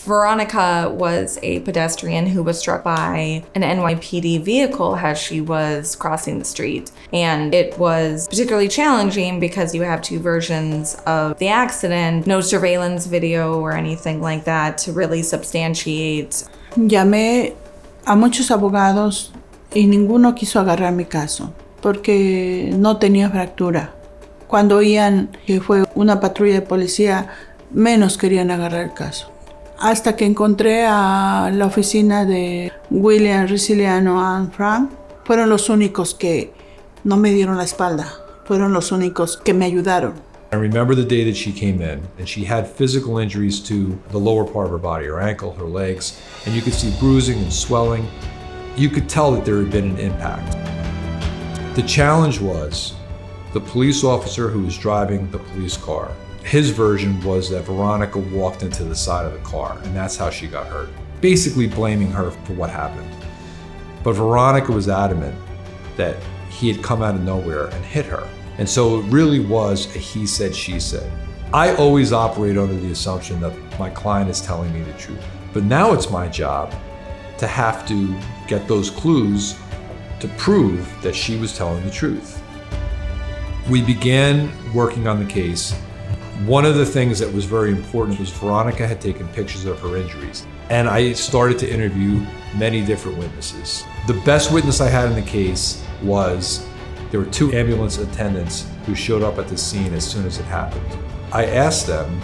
Veronica was a pedestrian who was struck by an NYPD vehicle as she was crossing the street. And it was particularly challenging because you have two versions of the accident, no surveillance video or anything like that to really substantiate. Llamé a muchos abogados y ninguno quiso agarrar mi caso porque no tenía fractura. Cuando oían que fue una patrulla de policía, menos querían agarrar el caso. Hasta que encontré a la oficina de William Resiliano and Frank, fueron los únicos que no me dieron la espalda. Fueron los únicos que me ayudaron. I remember the day that she came in, and she had physical injuries to the lower part of her body, her ankle, her legs, and you could see bruising and swelling. You could tell that there had been an impact. The challenge was the police officer who was driving the police car. His version was that Veronica walked into the side of the car, and that's how she got hurt, basically blaming her for what happened. But Veronica was adamant that he had come out of nowhere and hit her. And so it really was a he said, she said. I always operate under the assumption that my client is telling me the truth. But now it's my job to have to get those clues to prove that she was telling the truth. We began working on the case. One of the things that was very important was Veronica had taken pictures of her injuries. And I started to interview many different witnesses. The best witness I had in the case was there were two ambulance attendants who showed up at the scene as soon as it happened. I asked them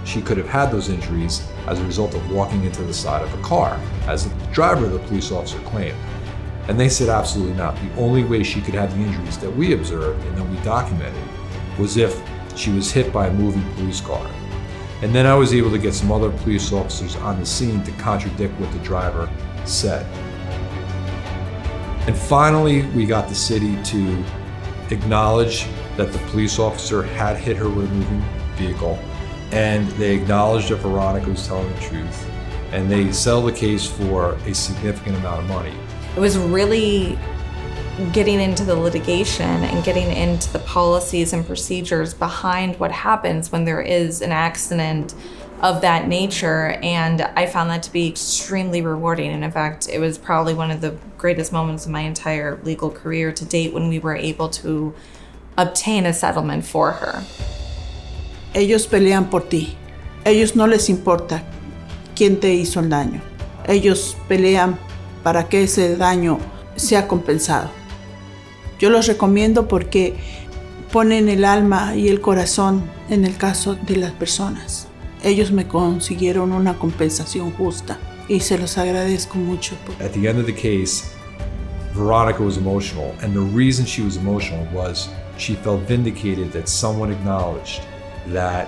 she could have had those injuries as a result of walking into the side of a car, as the driver of the police officer claimed. And they said absolutely not. The only way she could have the injuries that we observed and that we documented was if she was hit by a moving police car. And then I was able to get some other police officers on the scene to contradict what the driver said. And finally, we got the city to acknowledge that the police officer had hit her with a moving vehicle, and they acknowledged that Veronica was telling the truth, and they settled the case for a significant amount of money. It was really getting into the litigation and getting into the policies and procedures behind what happens when there is an accident of that nature, and I found that to be extremely rewarding. And in fact, it was probably one of the greatest moments of my entire legal career to date when we were able to obtain a settlement for her. Ellos pelean por ti. Ellos no les importa quién te hizo el daño. Ellos pelean para que ese daño sea compensado. Yo los recomiendo porque ponen el alma y el corazón en el caso de las personas. Ellos me consiguieron una compensación justa y se los agradezco mucho. At the end of the case, Veronica was emotional, and the reason she was emotional was she felt vindicated that someone acknowledged that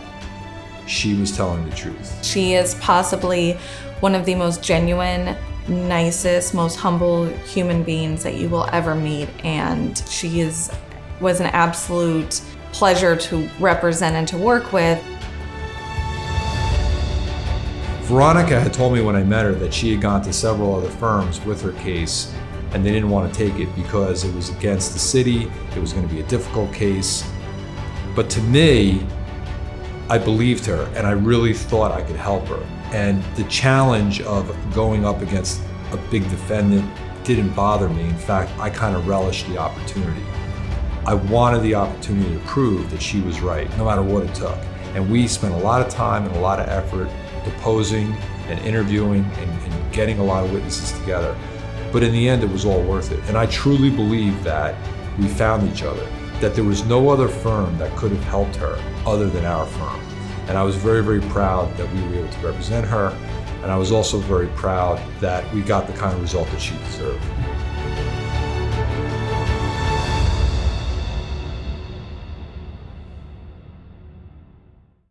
she was telling the truth. She is possibly one of the most genuine, nicest, most humble human beings that you will ever meet, and she was an absolute pleasure to represent and to work with. Veronica had told me when I met her that she had gone to several other firms with her case, and they didn't want to take it because it was against the city, it was going to be a difficult case. But to me, I believed her, and I really thought I could help her. And the challenge of going up against a big defendant didn't bother me. In fact, I kind of relished the opportunity. I wanted the opportunity to prove that she was right, no matter what it took. And we spent a lot of time and a lot of effort deposing and interviewing and getting a lot of witnesses together. But in the end, it was all worth it. And I truly believe that we found each other, that there was no other firm that could have helped her other than our firm. And I was very, very proud that we were able to represent her. And I was also very proud that we got the kind of result that she deserved.